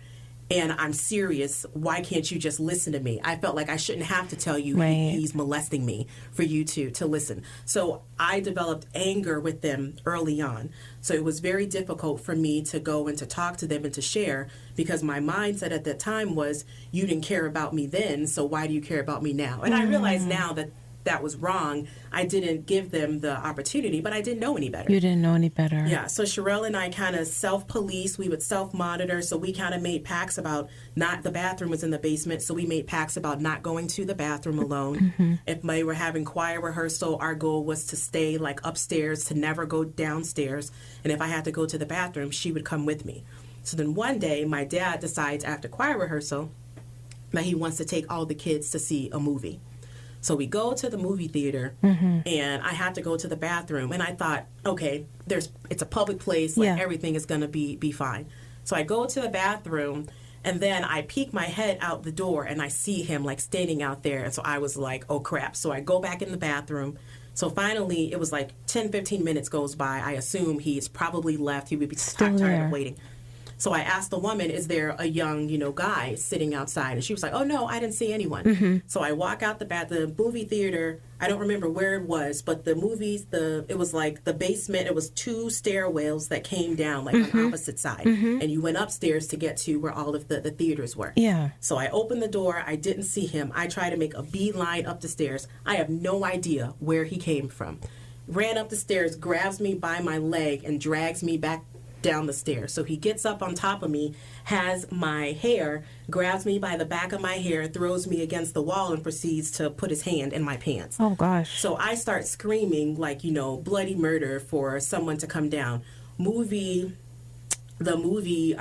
and I'm serious, why can't you just listen to me? I felt like I shouldn't have to tell you he's molesting me for you to listen. So I developed anger with them early on. So it was very difficult for me to go and to talk to them and to share because my mindset at that time was, you didn't care about me then, so why do you care about me now? And I realize now that was wrong. I didn't give them the opportunity, but I didn't know any better. You didn't know any better. Yeah, so Sherelle and I kind of self-police. We would self-monitor, so we kind of made pacts about the bathroom was in the basement, so we made pacts about not going to the bathroom alone. If we were having choir rehearsal, our goal was to stay like upstairs, to never go downstairs. And if I had to go to the bathroom, she would come with me. So then one day, my dad decides after choir rehearsal that he wants to take all the kids to see a movie. So we go to the movie theater, and I had to go to the bathroom. And I thought, okay, it's a public place, like everything is going to be fine. So I go to the bathroom, and then I peek my head out the door, and I see him like standing out there. And so I was like, oh crap. So I go back in the bathroom. So finally, it was like 10, 15 minutes goes by. I assume he's probably left. He would be tired of waiting. So I asked the woman, is there a young, guy sitting outside? And she was like, oh, no, I didn't see anyone. So I walk out the movie theater. I don't remember where it was, but the movies, it was like the basement. It was 2 stairwells that came down like on opposite side. And you went upstairs to get to where all of the theaters were. Yeah. So I opened the door. I didn't see him. I tried to make a beeline up the stairs. I have no idea where he came from. Ran up the stairs, grabs me by my leg, and drags me back down the stairs. So he gets up on top of me, has my hair, grabs me by the back of my hair, throws me against the wall, and proceeds to put his hand in my pants. Oh, gosh. So I start screaming like, bloody murder for someone to come down. The movie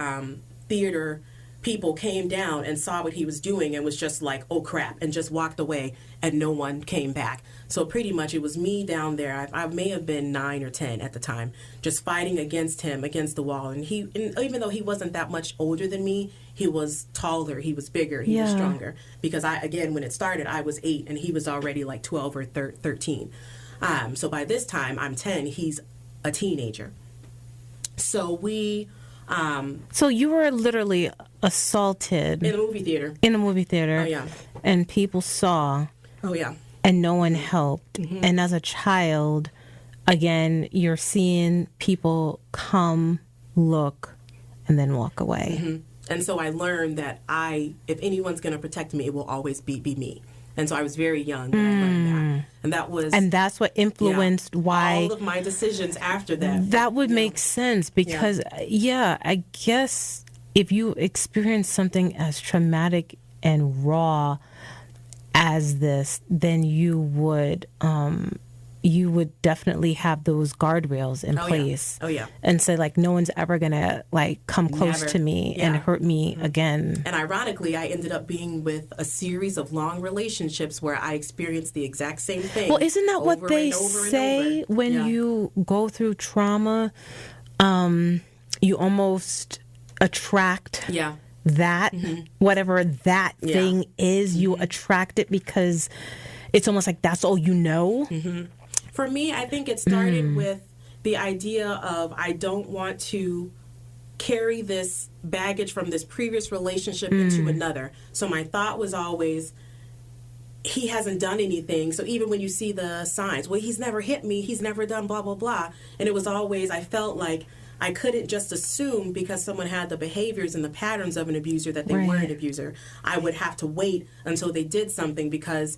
theater people came down and saw what he was doing and was just like, oh crap, and just walked away, and no one came back. So pretty much it was me down there. I may have been 9 or 10 at the time, just fighting against him, against the wall. And even though he wasn't that much older than me, he was taller, he was bigger, he was stronger. Because when it started, I was 8 and he was already like 12 or 13. So by this time, I'm 10, he's a teenager. So so you were literally assaulted in a movie theater. Oh yeah. And people saw. Oh yeah. And no one helped. Mm-hmm. And as a child, again, you're seeing people come, look, and then walk away. Mm-hmm. And so I learned that if anyone's going to protect me, it will always be me. And so I was very young when I learned that. And that's what influenced why all of my decisions after that. That would make sense because, I guess if you experience something as traumatic and raw as this, then you would definitely have those guardrails in place. Oh, yeah. And say, like, no one's ever going to, like, come close to me and hurt me again. And ironically, I ended up being with a series of long relationships where I experienced the exact same thing. Well, isn't that what they say when you go through trauma? You almost attract that, whatever that thing is, you attract it because it's almost like that's all you know. Mm-hmm. For me, I think it started with the idea of I don't want to carry this baggage from this previous relationship into another. So my thought was always, he hasn't done anything. So even when you see the signs, well, he's never hit me, he's never done blah, blah, blah. And it was always, I felt like I couldn't just assume because someone had the behaviors and the patterns of an abuser that they weren't an abuser. I would have to wait until they did something because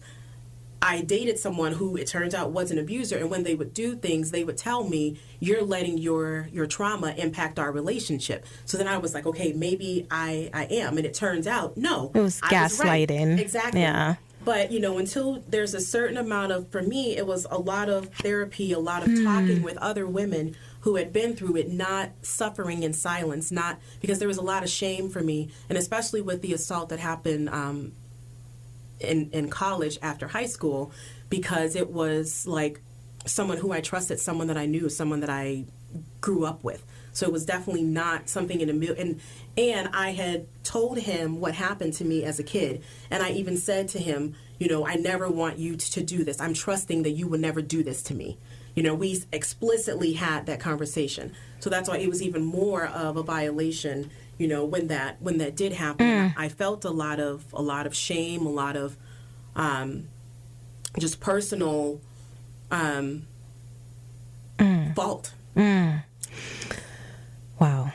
I dated someone who it turns out was an abuser, and when they would do things, they would tell me, you're letting your trauma impact our relationship. So then I was like, okay, maybe I am. And it turns out, no. It was gaslighting. Right. Exactly. Yeah. But, until there's a certain amount of, for me, it was a lot of therapy, a lot of talking with other women who had been through it, not suffering in silence, not because there was a lot of shame for me, and especially with the assault that happened in college after high school, because it was like someone who I trusted, someone that I knew, someone that I grew up with. So it was definitely not something and I had told him what happened to me as a kid, and I even said to him, I never want you to do this. I'm trusting that you would never do this to me. We explicitly had that conversation. So that's why it was even more of a violation. When that did happen, I felt a lot of shame, a lot of just personal fault. Wow.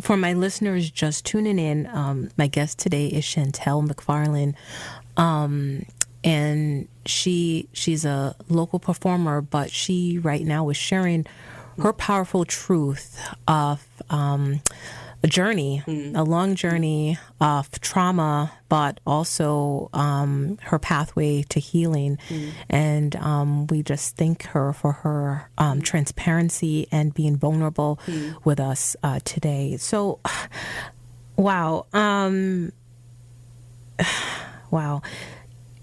For my listeners just tuning in, my guest today is Chantell McFarland. And she's a local performer, but she right now is sharing her powerful truth of a journey, a long journey of trauma, but also her pathway to healing. And we just thank her for her transparency and being vulnerable with us today. So, wow. Wow.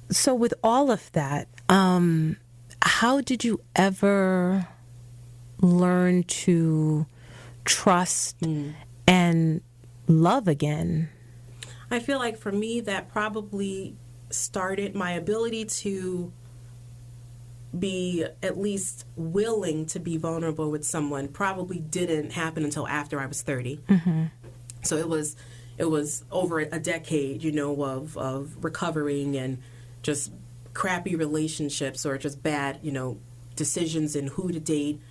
So with all of that, how did you ever learn to trust and love again? I feel like for me, that probably started my ability to be at least willing to be vulnerable with someone probably didn't happen until after I was 30. So it was over a decade, of recovering and just crappy relationships or just bad, decisions in who to date.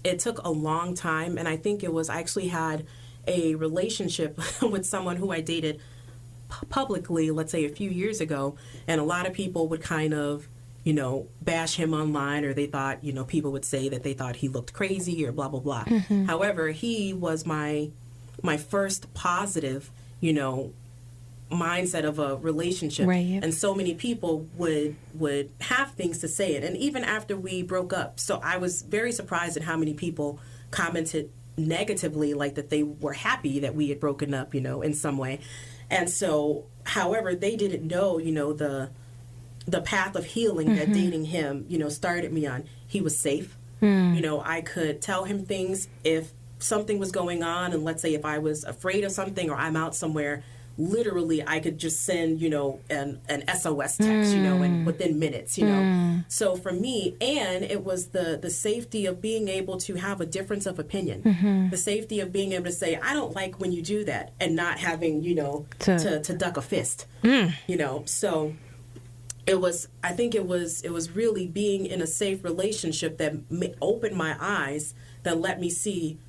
It took a long time, and I think I actually had a relationship with someone who I dated publicly, let's say a few years ago, and a lot of people would kind of, bash him online, or they thought, people would say that they thought he looked crazy or blah, blah, blah. However, he was my first positive, mindset of a relationship. Right. And so many people would have things to say it. And even after we broke up, so I was very surprised at how many people commented negatively, like that they were happy that we had broken up, in some way. And so, however, they didn't know, the path of healing that dating him, started me on. He was safe. I could tell him things if something was going on, and let's say if I was afraid of something or I'm out somewhere, literally I could just send, an SOS text, and within minutes, So for me, and it was the safety of being able to have a difference of opinion, the safety of being able to say, I don't like when you do that, and not having, to duck a fist, so I think it was really being in a safe relationship that opened my eyes, that let me see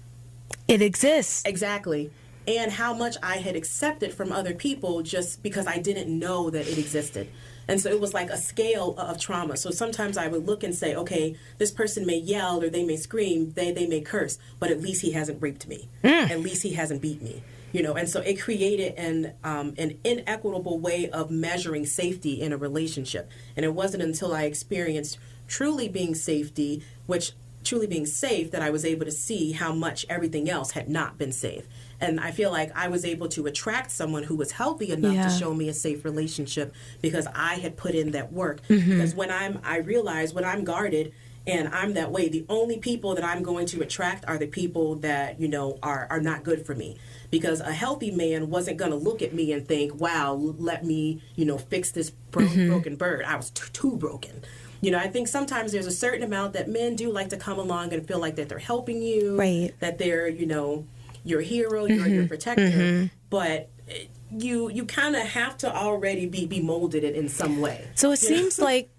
it exists. Exactly. And how much I had accepted from other people just because I didn't know that it existed. And so it was like a scale of trauma. So sometimes I would look and say, okay, this person may yell or they may scream, they may curse, but at least he hasn't raped me. At least he hasn't beat me. And so it created an inequitable way of measuring safety in a relationship. And it wasn't until I experienced truly being safe that I was able to see how much everything else had not been safe. And I feel like I was able to attract someone who was healthy enough to show me a safe relationship because I had put in that work. Because I realize when I'm guarded and I'm that way, the only people that I'm going to attract are the people that, are not good for me. Because a healthy man wasn't going to look at me and think, wow, let me, fix this broken bird. I was too broken. I think sometimes there's a certain amount that men do like to come along and feel like that they're helping you, right? That they're, your hero, you're your protector, but you kind of have to already be molded in some way. So it seems like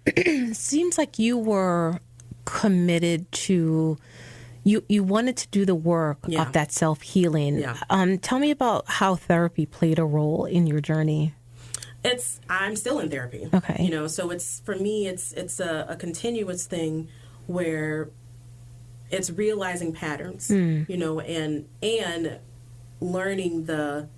you were committed to. You wanted to do the work of that self-healing. Yeah. Tell me about how therapy played a role in your journey. I'm still in therapy. Okay. So for me, it's a continuous thing where it's realizing patterns, and learning to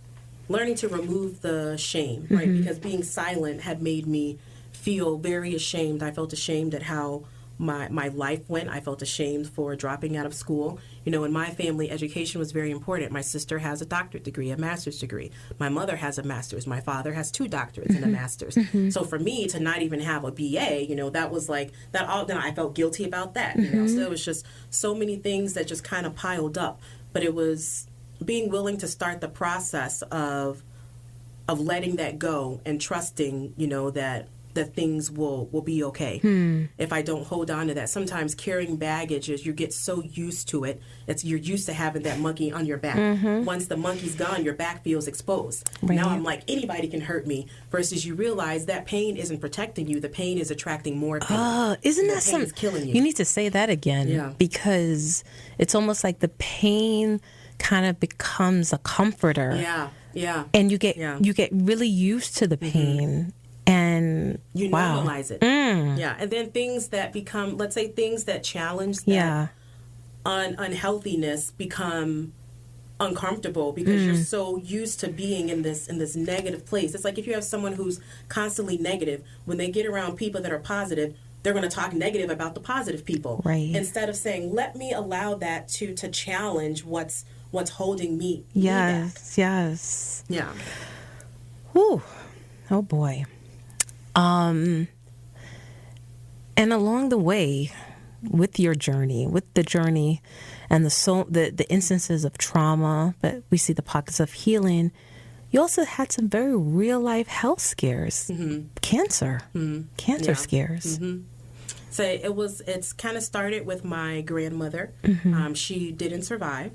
remove the shame, right? Because being silent had made me feel very ashamed. I felt ashamed at how my life went. I felt ashamed for dropping out of school. In my family, education was very important. My sister has a doctorate degree, a master's degree. My mother has a master's. My father has 2 doctorates and a master's. So for me to not even have a BA, that was like that. All then I felt guilty about that. So it was just so many things that just kind of piled up. But it was being willing to start the process of letting that go and trusting, that things will be okay if I don't hold on to that. Sometimes carrying baggage is you get so used to it. You're used to having that monkey on your back. Once the monkey's gone, your back feels exposed. Right. Now I'm like, anybody can hurt me, versus you realize that pain isn't protecting you. The pain is attracting more pain. Isn't that something? Killing you. You need to say that again, because it's almost like the pain kind of becomes a comforter. Yeah. And you get really used to the pain. And you normalize it. Yeah. And then things that become, let's say things that challenge that unhealthiness become uncomfortable because you're so used to being in this negative place. It's like if you have someone who's constantly negative, when they get around people that are positive, they're going to talk negative about the positive people. Right. Instead of saying, let me allow that to challenge what's holding me back. Yes. Yeah. Whew. Oh boy. And along the way, with the journey and the instances of trauma, but we see the pockets of healing, you also had some very real life health scares, cancer scares. So it's kind of started with my grandmother. She didn't survive.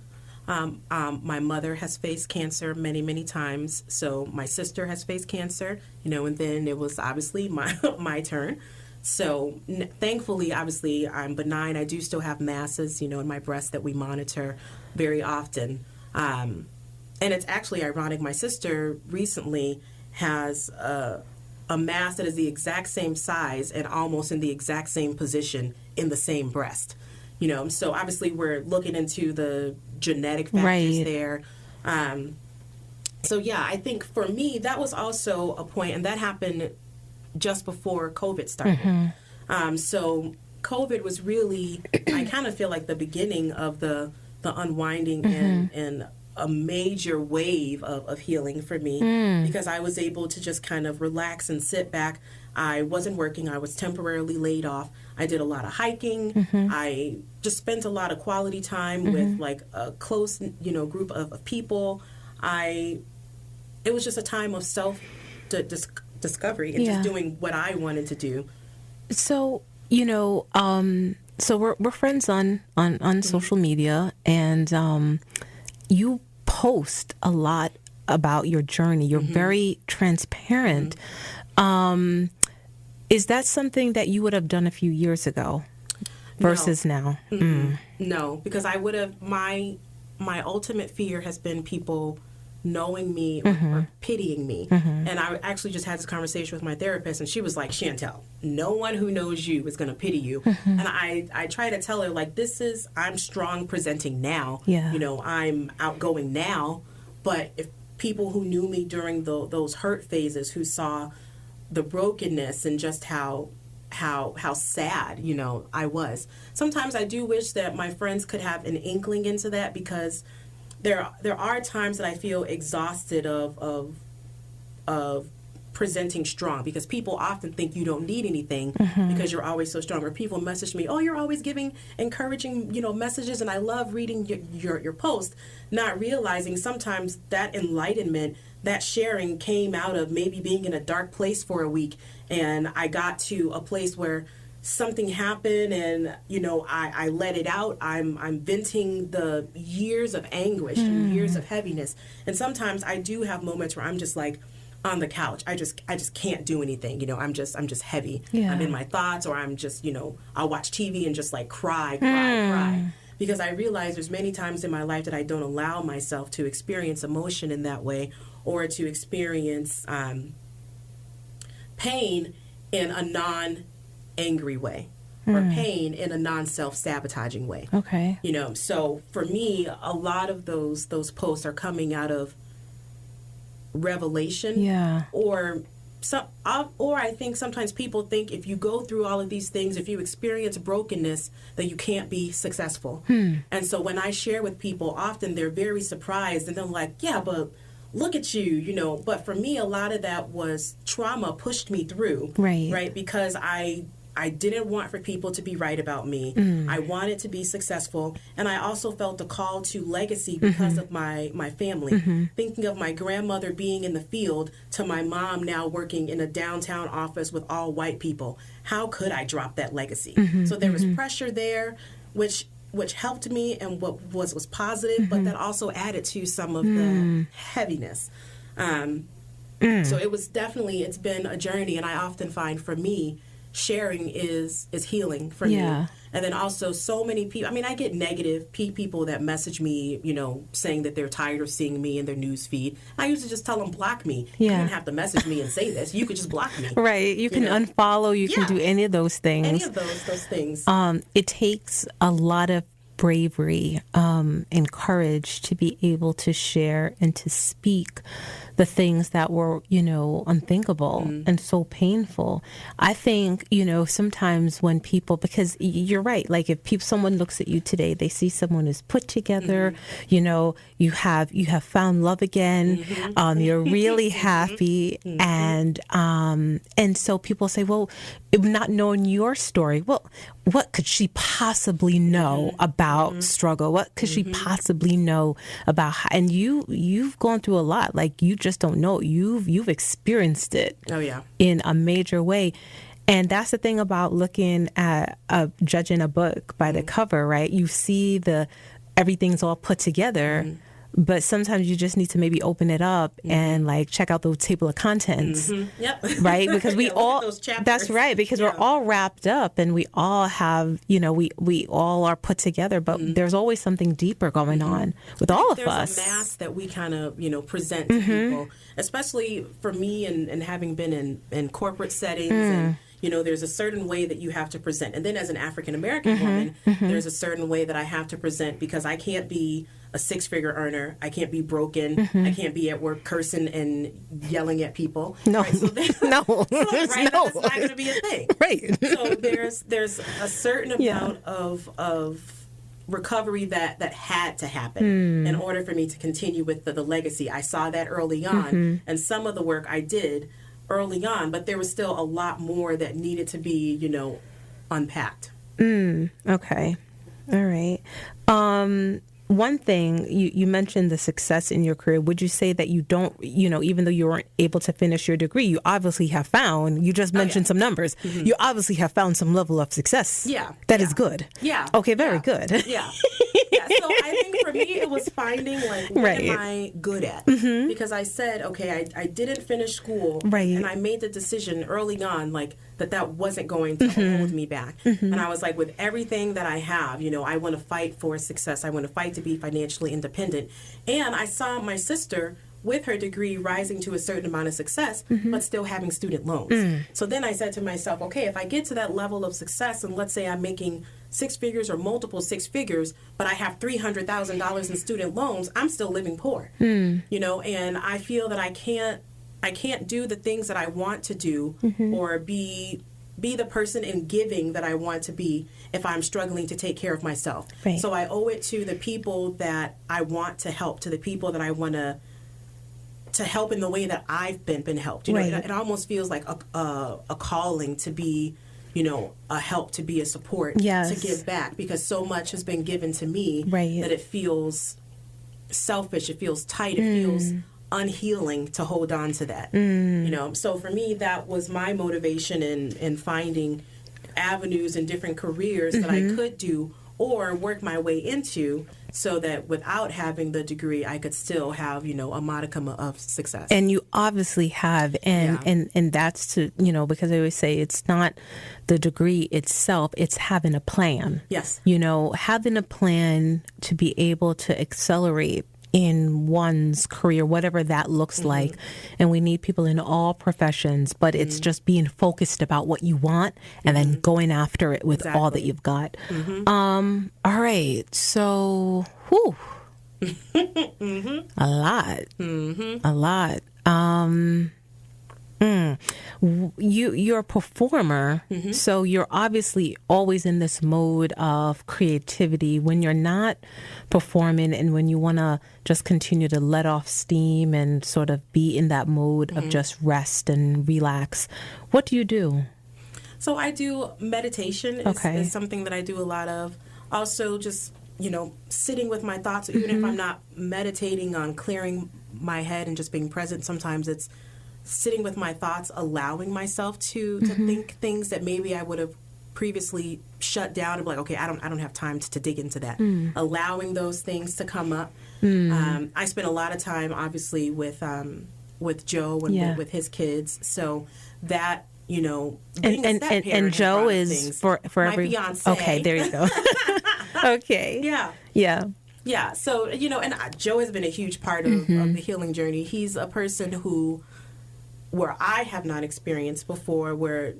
My mother has faced cancer many, many times. So my sister has faced cancer, and then it was obviously my turn. So thankfully, obviously, I'm benign. I do still have masses, in my breast that we monitor very often. And it's actually ironic. My sister recently has a mass that is the exact same size and almost in the exact same position in the same breast. So obviously we're looking into the genetic factors there. So yeah, I think for me, that was also a point, and that happened just before COVID started. So COVID was really, I kind of feel like the beginning of the unwinding and a major wave of healing for me because I was able to just kind of relax and sit back. I wasn't working. I was temporarily laid off. I did a lot of hiking. I just spent a lot of quality time with like a close, group of people. It was just a time of self-discovery and just doing what I wanted to do. So, so we're friends on social media, and you post a lot about your journey. You're very transparent. Is that something that you would have done a few years ago versus now? No, because I would have, my ultimate fear has been people knowing me or pitying me. And I actually just had this conversation with my therapist, and she was like, Chantell, no one who knows you is going to pity you. And I try to tell her, like, I'm strong presenting now. I'm outgoing now. But if people who knew me during those hurt phases, who saw the brokenness and just how sad, I was. Sometimes I do wish that my friends could have an inkling into that, because there are times that I feel exhausted of presenting strong, because people often think you don't need anything because you're always so strong. Or people message me, oh, you're always giving encouraging, messages, and I love reading your post, not realizing sometimes that enlightenment, that sharing came out of maybe being in a dark place for a week, and I got to a place where something happened and, I let it out. I'm venting the years of anguish and years of heaviness. And sometimes I do have moments where I'm just like on the couch. I just can't do anything. I'm just heavy. I'm in my thoughts, or I'm just, I'll watch TV and just like cry. Because I realize there's many times in my life that I don't allow myself to experience emotion in that way, or to experience pain in a non-angry way, or pain in a non-self-sabotaging way. Okay. So for me, a lot of those posts are coming out of revelation. Or I think sometimes people think if you go through all of these things, if you experience brokenness, that you can't be successful. And so when I share with people, often they're very surprised, and they're like, yeah, but look at you, But for me, a lot of that was trauma pushed me through. Right? Because I didn't want for people to be right about me. I wanted to be successful. And I also felt a call to legacy because of my family. Thinking of my grandmother being in the field to my mom now working in a downtown office with all white people. How could I drop that legacy? So there was pressure there, which helped me and what was positive, but that also added to some of the heaviness. So it's been a journey, and I often find for me, sharing is healing for me. And then also so many people, I get negative people that message me, saying that they're tired of seeing me in their news feed. I usually just tell them, block me. You don't have to message me and say this. You could just block me. Right. You can unfollow. You can do any of those things. Any of those things. It takes a lot of bravery and courage to be able to share and to speak the things that were, unthinkable and so painful. I think, sometimes when people, because you're right, like if someone looks at you today, they see someone who's put together, you have found love again, you're really happy, and so people say, well, not knowing your story, well, what could she possibly know about struggle? What could she possibly know about and you've gone through a lot, like you just don't know. You've experienced it. Oh yeah. In a major way. And that's the thing about looking at judging a book by the cover, right? You see everything's all put together, but sometimes you just need to maybe open it up and like check out the table of contents. Yep. Right? Because we all, that's right, because we're all wrapped up and we all have, we all are put together, but there's always something deeper going on with all of us. There's a mask that we kind of, present to people, especially for me and having been in corporate settings and, there's a certain way that you have to present. And then as an African-American woman, there's a certain way that I have to present, because I can't be a six-figure earner. I can't be broken. I can't be at work cursing and yelling at people. No, right? So no, right? no. That's not going to be a thing. Right. So there's a certain amount of recovery that had to happen in order for me to continue with the legacy. I saw that early on, and some of the work I did early on, but there was still a lot more that needed to be, unpacked. Okay. All right. One thing, you mentioned the success in your career. Would you say that you don't, even though you weren't able to finish your degree, you obviously have found, you just mentioned some numbers, you obviously have found some level of success. Yeah. That is good. Yeah. Okay, very good. Yeah. So I think for me, it was finding, what am I good at? Because I said, okay, I didn't finish school. Right. And I made the decision early on, that wasn't going to hold me back. And I was like, with everything that I have, I want to fight for success. I want to fight to be financially independent. And I saw my sister with her degree rising to a certain amount of success, but still having student loans. So then I said to myself, okay, if I get to that level of success, and let's say I'm making six figures or multiple six figures, but I have $300,000 in student loans, I'm still living poor. And I feel that I can't do the things that I want to do or be the person in giving that I want to be if I'm struggling to take care of myself. Right. So I owe it to the people that I want to help, to the people that I want to help in the way that I've been helped. It almost feels like a calling to be, a help, to be a support, to give back, because so much has been given to me that it feels selfish, it feels tight, it feels unhealing to hold on to that. So for me, that was my motivation in finding avenues and different careers that I could do or work my way into, so that without having the degree, I could still have, a modicum of success. And you obviously have, and that's to, because I always say it's not the degree itself, it's having a plan. Yes. Having a plan to be able to accelerate in one's career, whatever that looks like. And we need people in all professions, but it's just being focused about what you want and then going after it with all that you've got. All right. So, a lot. A lot. You're a performer, so you're obviously always in this mode of creativity. When you're not performing and when you want to just continue to let off steam and sort of be in that mode of just rest and relax, what do you do? So I do meditation. Is something that I do a lot of. Also just, sitting with my thoughts, even if I'm not meditating on clearing my head and just being present, sometimes it's sitting with my thoughts, allowing myself to think things that maybe I would have previously shut down and be like, okay, I don't have time to dig into that. Allowing those things to come up. I spend a lot of time, obviously, with Joe and with his kids. So that, being a step parent and Joe is for my every fiance. Okay, there you go. Okay. Yeah. So, and Joe has been a huge part of the healing journey. He's a person where I have not experienced before, where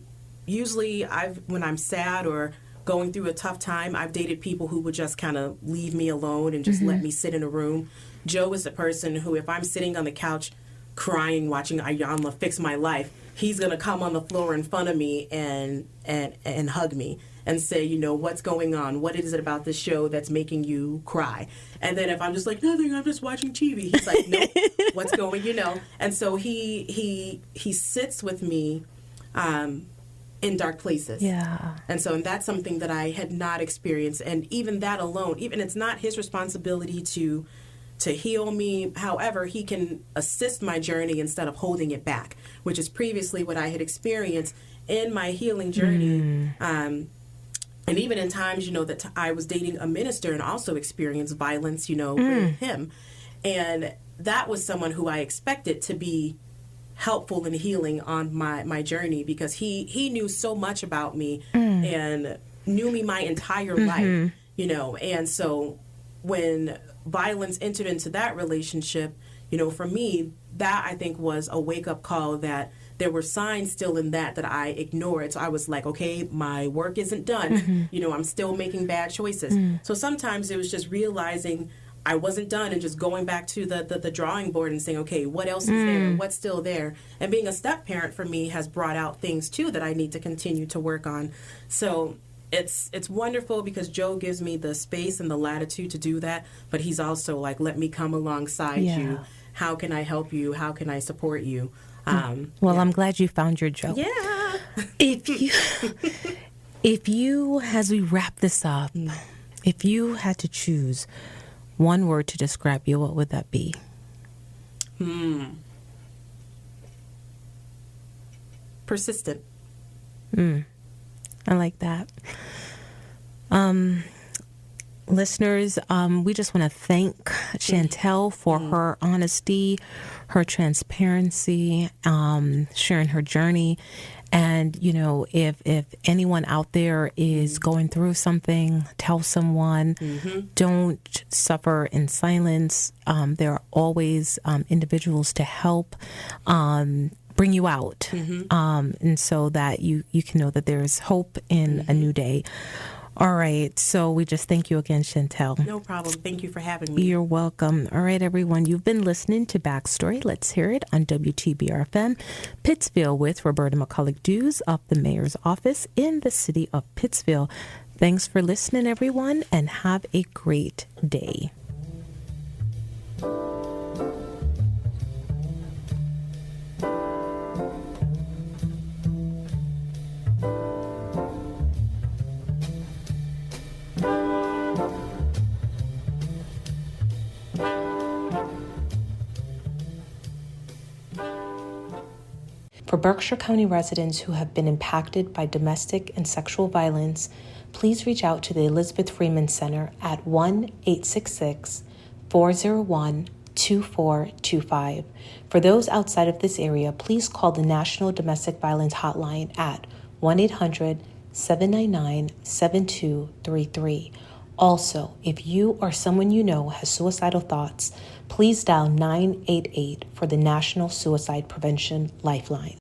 usually when I'm sad or going through a tough time, I've dated people who would just kind of leave me alone and just let me sit in a room. Joe is the person who, if I'm sitting on the couch crying, watching Ayanla fix my life, he's going to come on the floor in front of me and hug me and say, what's going on? What is it about this show that's making you cry? And then if I'm just like, nothing, I'm just watching TV, he's like, no, what's going, And so he sits with me in dark places. Yeah. And that's something that I had not experienced. And even that alone, even it's not his responsibility to heal me. However, he can assist my journey instead of holding it back, which is previously what I had experienced in my healing journey. And even in times, that I was dating a minister and also experienced violence, with him. And that was someone who I expected to be helpful and healing on my journey, because he knew so much about me and knew me my entire life, And so when violence entered into that relationship, for me, that I think was a wake-up call that there were signs still in that I ignored. So I was like, okay, my work isn't done. I'm still making bad choices. So sometimes it was just realizing I wasn't done and just going back to the drawing board and saying, okay, what else is there? What's still there? And being a step parent for me has brought out things, too, that I need to continue to work on. So it's wonderful because Joe gives me the space and the latitude to do that, but he's also like, let me come alongside you. How can I help you? How can I support you? Well, I'm glad you found your Joe. Yeah. If you, as we wrap this up, if you had to choose one word to describe you, what would that be? Persistent. I like that. Listeners, we just want to thank Chantell for her honesty, her transparency, sharing her journey. And, you know, if anyone out there is going through something, tell someone. Don't suffer in silence. There are always individuals to help bring you out. And so that you can know that there's hope in a new day. All right. So we just thank you again, Chantell. No problem. Thank you for having me. You're welcome. All right, everyone. You've been listening to Backstory. Let's hear it on WTBR-FM, Pittsville, with Roberta McCulloch-Dews of the Mayor's Office in the city of Pittsville. Thanks for listening, everyone, and have a great day. For Berkshire County residents who have been impacted by domestic and sexual violence, please reach out to the Elizabeth Freeman Center at 1-866-401-2425. For those outside of this area, please call the National Domestic Violence Hotline at 1-800-799-7233. Also, if you or someone you know has suicidal thoughts, please dial 988 for the National Suicide Prevention Lifeline.